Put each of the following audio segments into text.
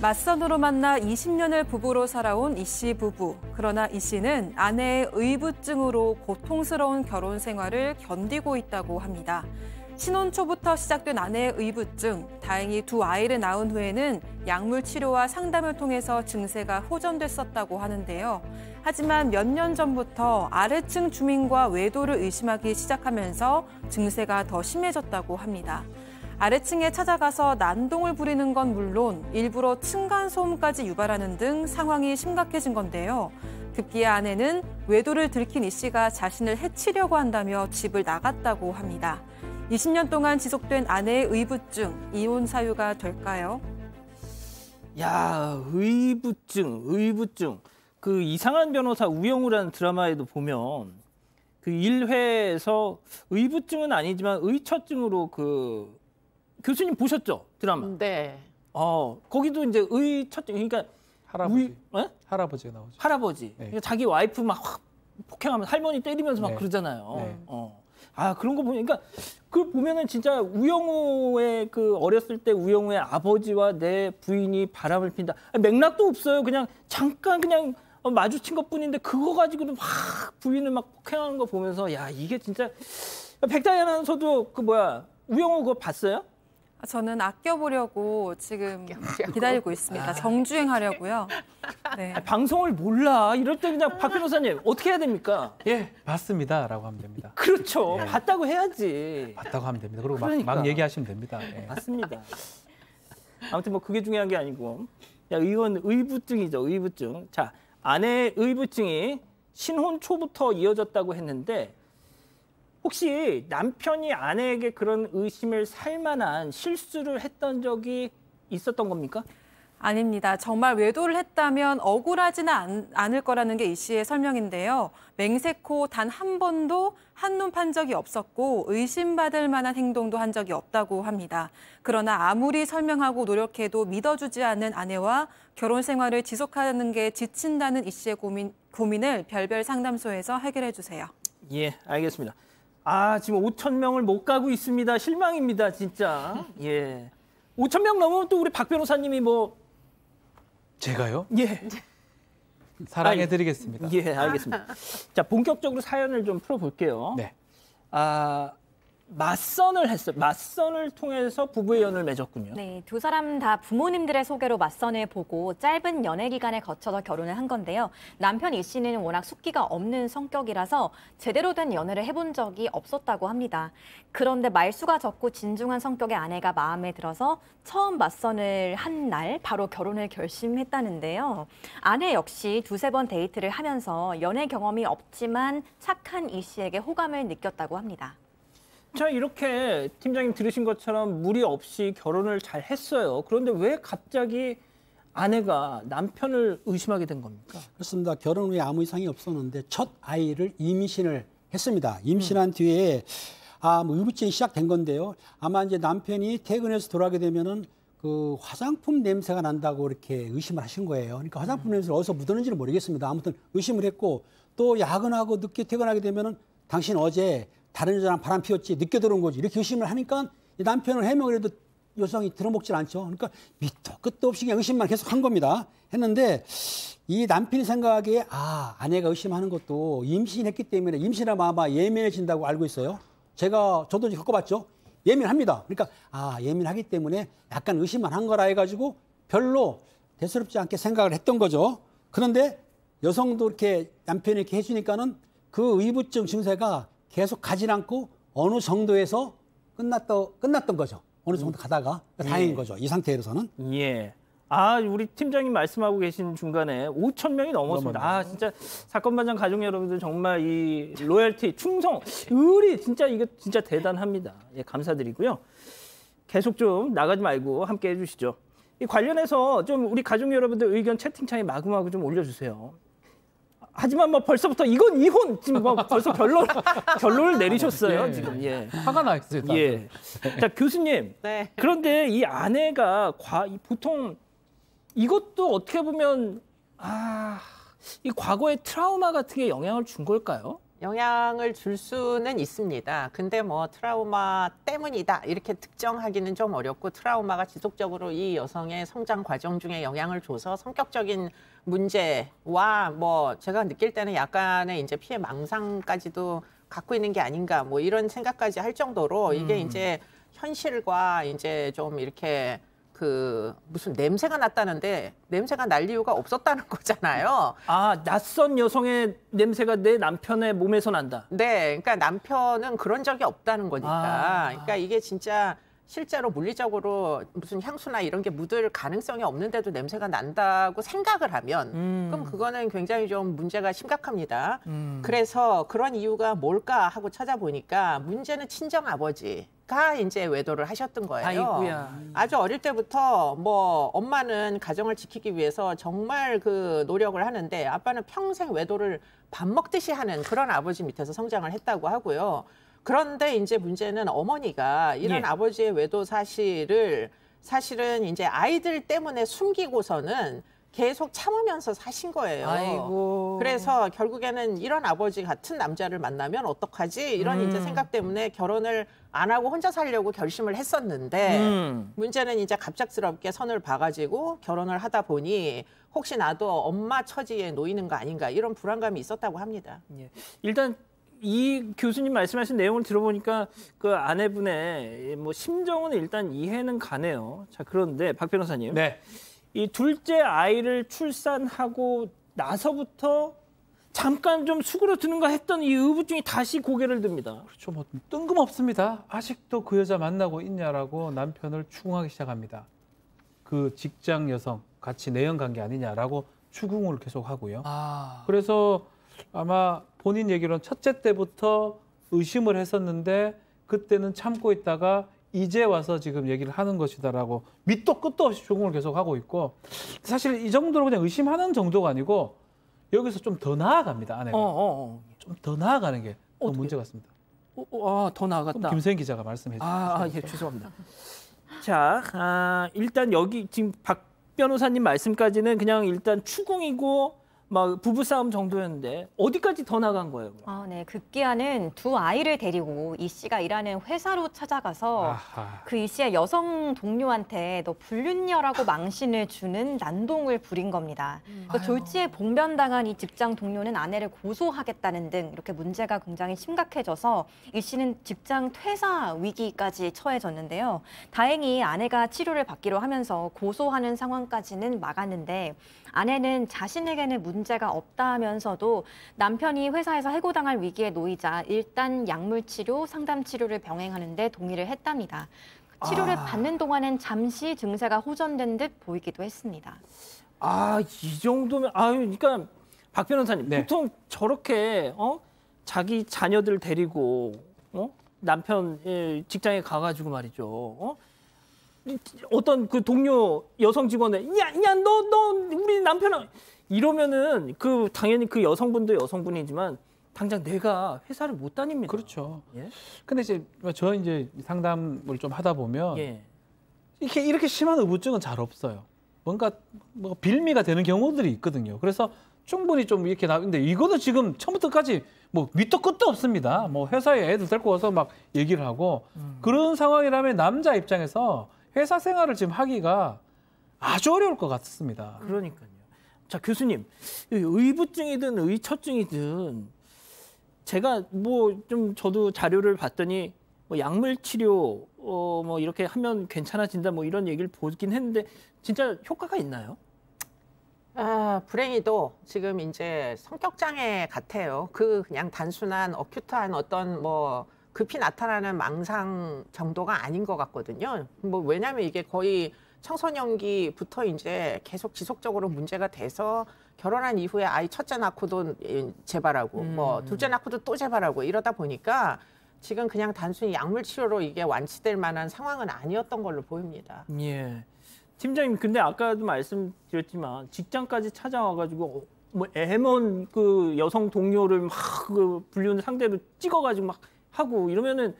맞선으로 만나 20년을 부부로 살아온 이 씨 부부. 그러나 이 씨는 아내의 의부증으로 고통스러운 결혼 생활을 견디고 있다고 합니다. 신혼 초부터 시작된 아내의 의부증. 다행히 두 아이를 낳은 후에는 약물 치료와 상담을 통해서 증세가 호전됐었다고 하는데요. 하지만 몇 년 전부터 아래층 주민과 외도를 의심하기 시작하면서 증세가 더 심해졌다고 합니다. 아래층에 찾아가서 난동을 부리는 건 물론 일부러 층간소음까지 유발하는 등 상황이 심각해진 건데요. 급기야 아내는 외도를 들킨 이 씨가 자신을 해치려고 한다며 집을 나갔다고 합니다. 20년 동안 지속된 아내의 의부증, 이혼 사유가 될까요? 야, 의부증. 그 이상한 변호사 우영우라는 드라마에도 보면 그 1회에서 의부증은 아니지만 의처증으로 그 교수님 보셨죠? 드라마. 네. 거기도 이제 의처증, 그러니까 할아버지가 나오죠. 할아버지. 네. 그러니까 자기 와이프 막 확 폭행하면서 할머니 때리면서 막 네. 그러잖아요. 네. 그런 거 보니까 그걸 보면은 진짜 우영우의 그 어렸을 때 우영우의 아버지와 내 부인이 바람을 핀다. 맥락도 없어요. 그냥 잠깐 그냥 마주친 것뿐인데 그거 가지고도 막 부인을 막 폭행하는 거 보면서 야, 이게 진짜 백다희 아나운서도 우영우 그거 봤어요? 저는 아껴보려고 지금 기다리고 있습니다. 정주행하려고요. 네. 방송을 몰라. 이럴 때 그냥 박 변호사님 어떻게 해야 됩니까? 예, 봤습니다라고 하면 됩니다. 그렇죠. 예. 봤다고 해야지. 봤다고 하면 됩니다. 그리고 그러니까. 막 얘기하시면 됩니다. 예. 맞습니다. 아무튼 뭐 그게 중요한 게 아니고. 야, 이건 의부증이죠. 의부증. 자, 아내의 의부증이 신혼 초부터 이어졌다고 했는데 혹시 남편이 아내에게 그런 의심을 살 만한 실수를 했던 적이 있었던 겁니까? 아닙니다. 정말 외도를 했다면 억울하지는 않을 거라는 게 이 씨의 설명인데요. 맹세코 단 한 번도 한눈 판 적이 없었고 의심받을 만한 행동도 한 적이 없다고 합니다. 그러나 아무리 설명하고 노력해도 믿어주지 않는 아내와 결혼 생활을 지속하는 게 지친다는 이 씨의 고민을 별별 상담소에서 해결해 주세요. 예, 알겠습니다. 지금 5,000명을 못 가고 있습니다. 실망입니다, 진짜. 예. 5,000명 넘으면 또 우리 박 변호사님이 제가요? 예. 사랑해드리겠습니다. 예, 알겠습니다. 자, 본격적으로 사연을 좀 풀어볼게요. 네. 맞선을 했어요. 맞선을 통해서 부부의 연을 맺었군요. 네, 두 사람 다 부모님들의 소개로 맞선을 보고 짧은 연애 기간에 거쳐서 결혼을 한 건데요. 남편 이 씨는 워낙 숫기가 없는 성격이라서 제대로 된 연애를 해본 적이 없었다고 합니다. 그런데 말수가 적고 진중한 성격의 아내가 마음에 들어서 처음 맞선을 한 날 바로 결혼을 결심했다는데요. 아내 역시 두세 번 데이트를 하면서 연애 경험이 없지만 착한 이 씨에게 호감을 느꼈다고 합니다. 자, 이렇게 팀장님 들으신 것처럼 무리 없이 결혼을 잘 했어요. 그런데 왜 갑자기 아내가 남편을 의심하게 된 겁니까? 그렇습니다. 결혼 후에 아무 이상이 없었는데 첫 아이를 임신을 했습니다. 임신한 뒤에 의부증이 시작된 건데요. 아마 이제 남편이 퇴근해서 돌아가게 되면은 그 화장품 냄새가 난다고 이렇게 의심을 하신 거예요. 그러니까 화장품 냄새를 어디서 묻었는지는 모르겠습니다. 아무튼 의심을 했고 또 야근하고 늦게 퇴근하게 되면은 당신 어제 다른 여자랑 바람 피웠지, 늦게 들어온 거지. 이렇게 의심을 하니까 남편을 해명을 해도 여성이 들어먹질 않죠. 그러니까 밑도 끝도 없이 그냥 의심만 계속 한 겁니다. 했는데 이 남편이 생각하기에 아내가 의심하는 것도 임신했기 때문에 임신하면 아마 예민해진다고 알고 있어요. 저도 겪어봤죠. 예민합니다. 그러니까 예민하기 때문에 약간 의심만 한 거라 해가지고 별로 대수롭지 않게 생각을 했던 거죠. 그런데 여성도 이렇게 남편이 이렇게 해주니까는 그 의부증 증세가 계속 가지 않고 어느 정도에서 끝났던 거죠. 어느 정도 가다가 다행인 거죠. 이 상태에서는. 예. 우리 팀장님 말씀하고 계신 중간에 5,000명이 넘었습니다. 진짜 사건 반장 가족 여러분들 정말 이 로열티, 충성, 의리 이거 진짜 대단합니다. 예, 감사드리고요. 계속 좀 나가지 말고 함께 해주시죠. 이 관련해서 좀 우리 가족 여러분들 의견 채팅창에 마구마구 좀 올려주세요. 하지만 벌써부터 이건 이혼 지금 벌써 결론을 내리셨어요. 예. 지금. 예. 화가 나 있어요. 예. 자, 교수님. 네. 그런데 이 아내가 보통 이것도 어떻게 보면 이 과거의 트라우마 같은 게 영향을 준 걸까요? 영향을 줄 수는 있습니다. 근데 뭐 트라우마 때문이다 이렇게 특정하기는 좀 어렵고 트라우마가 지속적으로 이 여성의 성장 과정 중에 영향을 줘서 성격적인 문제와 뭐 제가 느낄 때는 약간의 이제 피해 망상까지도 갖고 있는 게 아닌가 뭐 이런 생각까지 할 정도로 이게 이제 현실과 이제 좀 이렇게 그 무슨 냄새가 났다는데 냄새가 날 이유가 없었다는 거잖아요. 아, 낯선 여성의 냄새가 내 남편의 몸에서 난다. 네, 그러니까 남편은 그런 적이 없다는 거니까. 그러니까 이게 진짜 실제로 물리적으로 무슨 향수나 이런 게 묻을 가능성이 없는데도 냄새가 난다고 생각을 하면 그럼 그거는 굉장히 좀 문제가 심각합니다. 그래서 그런 이유가 뭘까 하고 찾아보니까 문제는 친정 아버지가 이제 외도를 하셨던 거예요. 아이고야. 아주 어릴 때부터 뭐 엄마는 가정을 지키기 위해서 정말 그 노력을 하는데 아빠는 평생 외도를 밥 먹듯이 하는 그런 아버지 밑에서 성장을 했다고 하고요. 그런데 이제 문제는 어머니가 이런 예. 아버지의 외도 사실을 사실은 이제 아이들 때문에 숨기고서는 계속 참으면서 사신 거예요. 아이고. 그래서 결국에는 이런 아버지 같은 남자를 만나면 어떡하지? 이런 이제 생각 때문에 결혼을 안 하고 혼자 살려고 결심을 했었는데 문제는 이제 갑작스럽게 선을 봐가지고 결혼을 하다 보니 혹시 나도 엄마 처지에 놓이는 거 아닌가 이런 불안감이 있었다고 합니다. 예. 일단 이 교수님 말씀하신 내용을 들어보니까 그 아내분의 뭐 심정은 일단 이해는 가네요. 자, 그런데 박 변호사님. 네. 이 둘째 아이를 출산하고 나서부터 잠깐 좀 수그러드는가 했던 이 의부증이 다시 고개를 듭니다. 그렇죠. 뭐 뜬금없습니다. 아직도 그 여자 만나고 있냐라고 남편을 추궁하기 시작합니다. 그 직장 여성 같이 내연 관계 아니냐라고 추궁을 계속 하고요. 그래서 아마 본인 얘기로는 첫째 때부터 의심을 했었는데 그때는 참고 있다가 이제 와서 지금 얘기를 하는 것이다라고 밑도 끝도 없이 추궁을 계속하고 있고 사실 이 정도로 그냥 의심하는 정도가 아니고 여기서 좀 더 나아갑니다. 아내가. 좀 더 나아가는 게 더 문제 같습니다. 더 나아갔다. 김세인 기자가 말씀해 주시죠. 예, 죄송합니다. 자, 일단 여기 지금 박 변호사님 말씀까지는 그냥 일단 추궁이고 막 부부싸움 정도였는데 어디까지 더 나간 거예요? 네. 급기야는 두 아이를 데리고 이 씨가 일하는 회사로 찾아가서 그 이 씨의 여성 동료한테 너 불륜녀라고 망신을 주는 난동을 부린 겁니다. 졸지에 봉변당한 이 직장 동료는 아내를 고소하겠다는 등 이렇게 문제가 굉장히 심각해져서 이 씨는 직장 퇴사 위기까지 처해졌는데요. 다행히 아내가 치료를 받기로 하면서 고소하는 상황까지는 막았는데 아내는 자신에게는 문제가 없다 하면서도 남편이 회사에서 해고당할 위기에 놓이자 일단 약물치료, 상담치료를 병행하는 데 동의를 했답니다. 치료를 받는 동안엔 잠시 증세가 호전된 듯 보이기도 했습니다. 이 정도면 그러니까 박 변호사님 보통 저렇게 자기 자녀들 데리고 남편 직장에 가가지고 말이죠. 어떤 그 동료 여성 직원에 너 우리 남편은 이러면은 그 당연히 그 여성분도 여성분이지만 당장 내가 회사를 못 다닙니다. 그렇죠. 예? 근데 저 이제 상담을 좀 하다 보면 예. 이렇게 심한 의부증은 잘 없어요. 뭔가 뭐 빌미가 되는 경우들이 있거든요. 그래서 충분히 좀 이렇게 나는데 이거는 지금 처음부터까지 뭐 밑도 끝도 없습니다. 뭐 회사에 애들 데리고 와서 막 얘기를 하고 그런 상황이라면 남자 입장에서 회사 생활을 지금 하기가 아주 어려울 것 같습니다. 그러니까요. 자, 교수님, 의부증이든 의처증이든 제가 뭐 좀 저도 자료를 봤더니 뭐 약물 치료 뭐 이렇게 하면 괜찮아진다 뭐 이런 얘기를 보긴 했는데 진짜 효과가 있나요? 불행히도 지금 이제 성격 장애 같아요. 그냥 단순한 어큐트한 어떤 뭐 급히 나타나는 망상 정도가 아닌 것 같거든요. 뭐 왜냐하면 이게 거의 청소년기부터 이제 계속 지속적으로 문제가 돼서 결혼한 이후에 아이 첫째 낳고도 재발하고 뭐 둘째 낳고도 또 재발하고 이러다 보니까 지금 그냥 단순히 약물 치료로 이게 완치될 만한 상황은 아니었던 걸로 보입니다. 예. 팀장님, 근데 아까도 말씀드렸지만 직장까지 찾아와가지고 뭐 애먼 그 여성 동료를 막 그 불륜 상대로 찍어가지고 막 하고 이러면은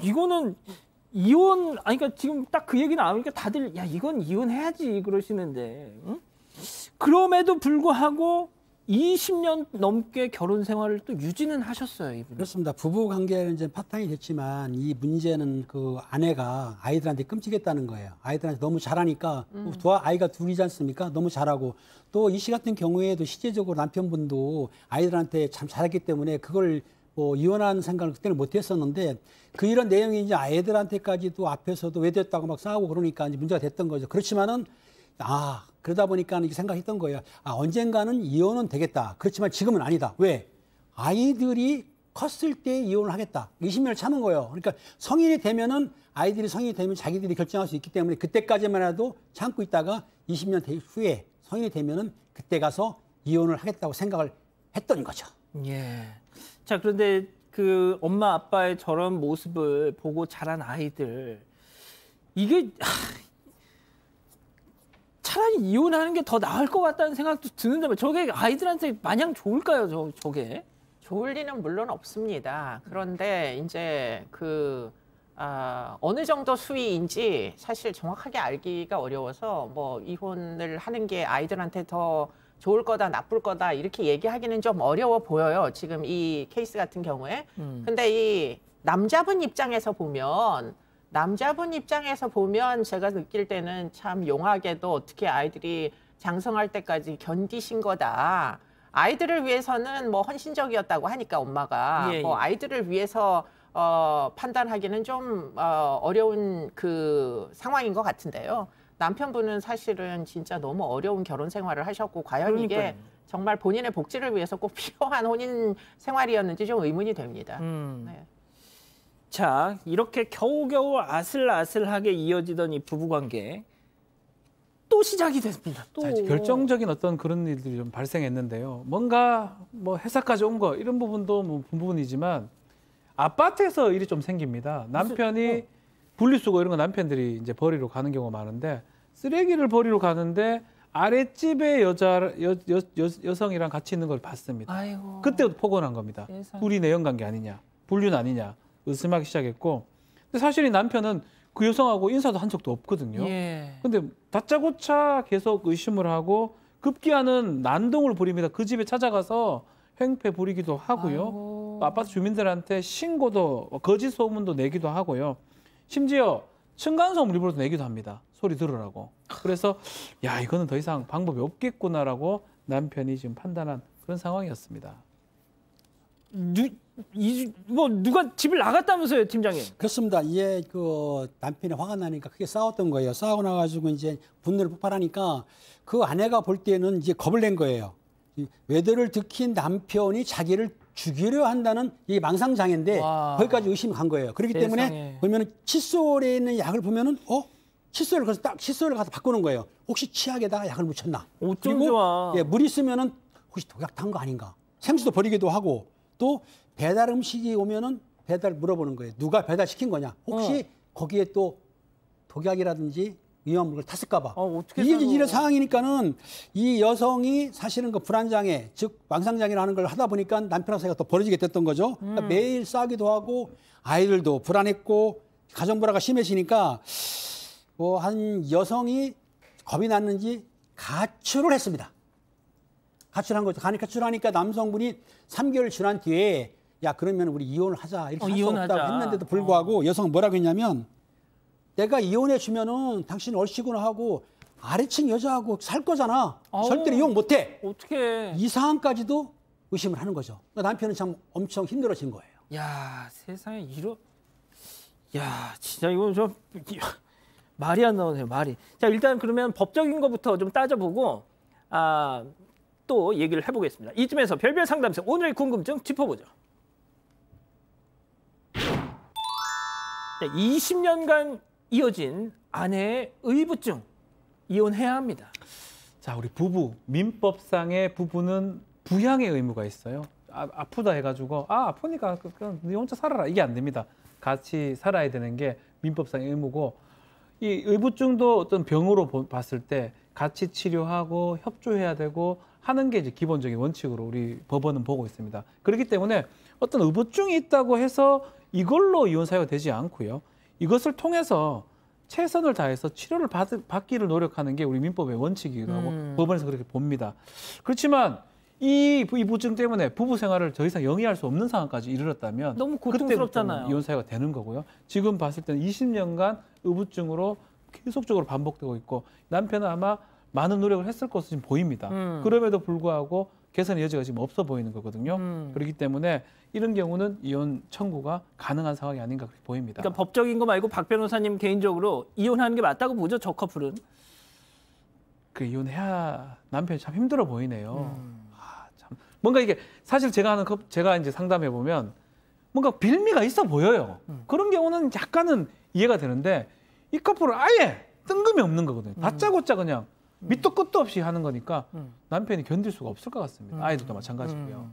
이거는 이혼 그러니까 지금 딱 그 얘기 나오니까 다들 이건 이혼해야지 그러시는데 응? 그럼에도 불구하고 20년 넘게 결혼 생활을 또 유지는 하셨어요, 이분. 그렇습니다. 부부 관계는 이제 파탄이 됐지만 이 문제는 그 아내가 아이들한테 끔찍했다는 거예요. 아이들한테 너무 잘하니까 아이가 둘이지 않습니까? 너무 잘하고 또 이 씨 같은 경우에도 실제적으로 남편분도 아이들한테 참 잘했기 때문에 그걸 뭐 이혼하는 생각을 그때는 못 했었는데 그 이런 내용이 이제 아이들한테까지도 앞에서도 왜 됐다고 막 싸우고 그러니까 이제 문제가 됐던 거죠. 그렇지만은 그러다 보니까 이렇게 생각했던 거예요. 언젠가는 이혼은 되겠다. 그렇지만 지금은 아니다. 왜? 아이들이 컸을 때 이혼을 하겠다. 20년을 참은 거예요. 그러니까 성인이 되면은 아이들이 성인이 되면 자기들이 결정할 수 있기 때문에 그때까지만 해도 참고 있다가 20년 후에 성인이 되면은 그때 가서 이혼을 하겠다고 생각을 했던 거죠. 예. 자, 그런데 그 엄마 아빠의 저런 모습을 보고 자란 아이들 이게 차라리 이혼하는 게 더 나을 것 같다는 생각도 드는데 저게 아이들한테 마냥 좋을까요, 저게? 좋을 리는 물론 없습니다. 그런데 이제 어느 정도 수위인지 사실 정확하게 알기가 어려워서 뭐 이혼을 하는 게 아이들한테 더 좋을 거다, 나쁠 거다 이렇게 얘기하기는 좀 어려워 보여요. 지금 이 케이스 같은 경우에. 근데 이 남자분 입장에서 보면 제가 느낄 때는 참 용하게도 어떻게 아이들이 장성할 때까지 견디신 거다. 아이들을 위해서는 뭐 헌신적이었다고 하니까 엄마가 뭐 아이들을 위해서 판단하기는 좀 어려운 그 상황인 것 같은데요. 남편분은 사실은 진짜 너무 어려운 결혼 생활을 하셨고 과연 이게 정말 본인의 복지를 위해서 꼭 필요한 혼인 생활이었는지 좀 의문이 됩니다. 네. 자, 이렇게 겨우겨우 아슬아슬하게 이어지던 이 부부관계 또 시작이 됐습니다. 또 자, 결정적인 어떤 그런 일들이 좀 발생했는데요. 뭔가 뭐 회사까지 온 거 이런 부분도 뭐 부분이지만 아파트에서 일이 좀 생깁니다. 남편이 분리수거 이런 거 남편들이 이제 버리러 가는 경우가 많은데 쓰레기를 버리러 가는데 아랫집의 여성이랑 같이 있는 걸 봤습니다. 아이고. 그때부터 폭언한 겁니다. 세상에. 둘이 내연관계 아니냐, 불륜 아니냐, 의심하기 시작했고, 근데 사실 이 남편은 그 여성하고 인사도 한 적도 없거든요. 근데 다짜고짜 계속 의심을 하고 급기야는 난동을 부립니다. 그 집에 찾아가서 행패 부리기도 하고요. 아파트 주민들한테 신고도 거짓 소문도 내기도 하고요. 심지어 층간소음 일부러 내기도 합니다. 소리 들으라고. 그래서 야, 이거는 더 이상 방법이 없겠구나라고 남편이 지금 판단한 그런 상황이었습니다. 누가 집을 나갔다면서요, 팀장님? 그렇습니다. 이게 그 남편이 화가 나니까 크게 싸웠던 거예요. 싸우고 나가지고 이제 분노를 폭발하니까 그 아내가 볼 때는 이제 겁을 낸 거예요. 외도를 들킨 남편이 자기를 죽이려 한다는 이 망상장애인데 거기까지 의심이 간 거예요. 그렇기 때문에 보면은 칫솔에 있는 약을 보면은 칫솔을 가서 딱 칫솔을 가서 바꾸는 거예요. 혹시 치약에다가 약을 묻혔나? 그리고 물 있으면은 혹시 독약 탄 거 아닌가? 생수도 버리기도 하고 또 배달 음식이 오면은 배달 물어보는 거예요. 누가 배달 시킨 거냐? 혹시 거기에 또 독약이라든지 위험한 물을 탔을까 봐. 이게 이런 상황이니까는 이 여성이 사실은 그 불안장애, 즉 망상장애라는 걸 하다 보니까 남편하고 사이가 더 벌어지게 됐던 거죠. 그러니까 매일 싸우기도 하고 아이들도 불안했고 가정 불화가 심해지니까 뭐 한 여성이 겁이 났는지 가출을 했습니다. 가출한 거죠. 가출하니까 남성분이 3개월 지난 뒤에 야 그러면 우리 이혼을 하자 이렇게 할 수 없다고 했는데도 불구하고 여성은 뭐라고 했냐면 내가 이혼해 주면은 당신 얼씨구나 하고 아래층 여자하고 살 거잖아. 절대로 이혼 못해. 어떻게? 이 상황까지도 의심을 하는 거죠. 그러니까 남편은 참 엄청 힘들어진 거예요. 야, 세상에 야, 진짜 이거 좀 말이 안 나오네요, 말이. 자, 일단 그러면 법적인 것부터 좀 따져보고 또 얘기를 해보겠습니다. 이쯤에서 별별 상담소 오늘의 궁금증 짚어보죠. 20년간 이어진 아내의 의부증 이혼해야 합니다. 자, 우리 부부 민법상의 부부는 부양의 의무가 있어요. 아프다 해가지고 아프니까 그냥 네 혼자 살아라 이게 안 됩니다. 같이 살아야 되는 게 민법상의 의무고 이 의부증도 어떤 병으로 봤을 때 같이 치료하고 협조해야 되고 하는 게 이제 기본적인 원칙으로 우리 법원은 보고 있습니다. 그렇기 때문에 어떤 의부증이 있다고 해서 이걸로 이혼 사유가 되지 않고요. 이것을 통해서 최선을 다해서 치료를 받기를 노력하는 게 우리 민법의 원칙이기도 하고 법원에서 그렇게 봅니다. 그렇지만 이 부증 때문에 부부 생활을 더 이상 영위할 수 없는 상황까지 이르렀다면 너무 고통스럽잖아요. 이혼 사유가 되는 거고요. 지금 봤을 때는 20년간 의부증으로 계속적으로 반복되고 있고 남편은 아마 많은 노력을 했을 것으로 지금 보입니다. 그럼에도 불구하고 개선의 여지가 지금 없어 보이는 거거든요. 그렇기 때문에 이런 경우는 이혼 청구가 가능한 상황이 아닌가 그렇게 보입니다. 그러니까 법적인 거 말고 박 변호사님 개인적으로 이혼하는 게 맞다고 보죠, 저 커플은? 그 이혼해야 남편이 참 힘들어 보이네요. 참 뭔가 이게 사실 제가 이제 상담해 보면 뭔가 빌미가 있어 보여요. 그런 경우는 약간은 이해가 되는데 이 커플은 아예 뜬금이 없는 거거든요. 다짜고짜 그냥 밑도 끝도 없이 하는 거니까 남편이 견딜 수가 없을 것 같습니다. 아이들도 마찬가지고요.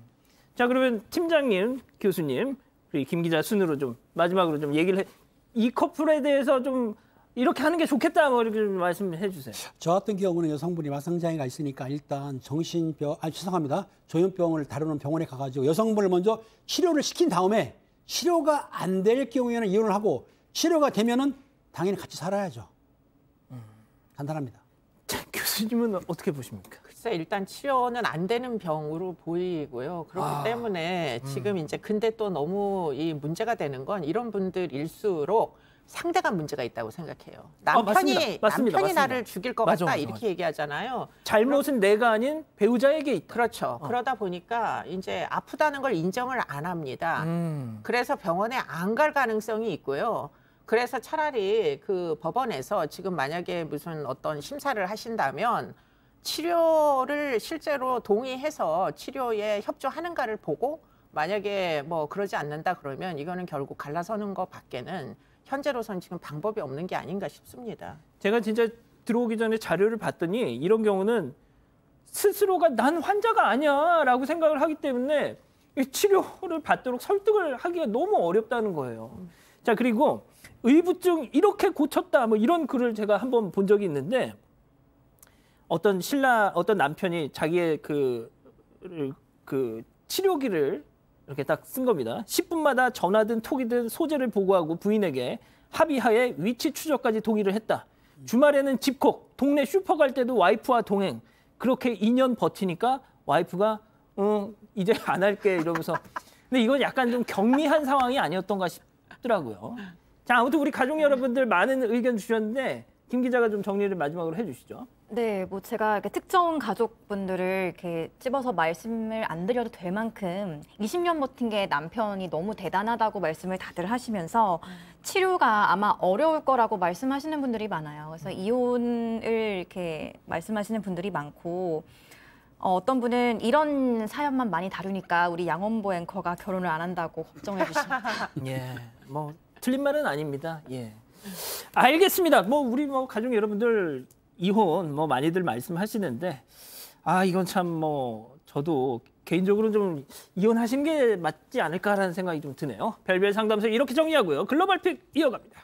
자, 그러면 팀장님, 교수님, 우리 김 기자 순으로 좀 마지막으로 좀 얘기를 이 커플에 대해서 좀 이렇게 하는 게 좋겠다, 뭐 이렇게 좀 말씀해 주세요. 저 같은 경우는 여성분이 마성장애가 있으니까 일단 죄송합니다. 조현병을 다루는 병원에 가가지고 여성분을 먼저 치료를 시킨 다음에 치료가 안 될 경우에는 이혼을 하고 치료가 되면은 당연히 같이 살아야죠. 간단합니다. 자, 교수님은 어떻게 보십니까? 글쎄 일단 치료는 안 되는 병으로 보이고요. 그렇기 때문에 지금 이제 근데 또 너무 이 문제가 되는 건 이런 분들일수록 상대가 문제가 있다고 생각해요. 남편이 맞습니다. 나를 죽일 것 맞아, 같다 맞아, 이렇게 맞아. 얘기하잖아요. 잘못은 내가 아닌 배우자에게 있다. 그렇죠. 그러다 보니까 이제 아프다는 걸 인정을 안 합니다. 그래서 병원에 안 갈 가능성이 있고요. 그래서 차라리 그 법원에서 지금 만약에 무슨 어떤 심사를 하신다면 치료를 실제로 동의해서 치료에 협조하는가를 보고 만약에 뭐 그러지 않는다 그러면 이거는 결국 갈라서는 것 밖에는 현재로선 지금 방법이 없는 게 아닌가 싶습니다. 제가 진짜 들어오기 전에 자료를 봤더니 이런 경우는 스스로가 난 환자가 아니야 라고 생각을 하기 때문에 이 치료를 받도록 설득을 하기가 너무 어렵다는 거예요. 자, 그리고 의부증 이렇게 고쳤다 뭐 이런 글을 제가 한번 본 적이 있는데 어떤 남편이 자기의 그 치료기를 이렇게 딱 쓴 겁니다. 10분마다 전화든 톡이든 소재를 보고하고 부인에게 합의하에 위치 추적까지 동의를 했다. 주말에는 집콕, 동네 슈퍼 갈 때도 와이프와 동행. 그렇게 2년 버티니까 와이프가 이제 안 할게 이러면서. 근데 이건 약간 좀 경미한 상황이 아니었던가 싶더라고요. 자, 아무튼 우리 가족 여러분들 많은 의견 주셨는데 김 기자가 좀 정리를 마지막으로 해주시죠. 네, 뭐 제가 이렇게 특정 가족분들을 이렇게 집어서 말씀을 안 드려도 될 만큼 20년 버틴 게 남편이 너무 대단하다고 말씀을 다들 하시면서 치료가 아마 어려울 거라고 말씀하시는 분들이 많아요. 그래서 이혼을 이렇게 말씀하시는 분들이 많고 어떤 분은 이런 사연만 많이 다루니까 우리 양원보 앵커가 결혼을 안 한다고 걱정해 주십니다. 예, 뭐 틀린 말은 아닙니다. 예, 알겠습니다. 뭐 우리 가족 여러분들 이혼 뭐 많이들 말씀하시는데 이건 참 뭐 저도 개인적으로 좀 이혼하신 게 맞지 않을까라는 생각이 좀 드네요. 별별 상담소 이렇게 정리하고요. 글로벌 픽 이어갑니다.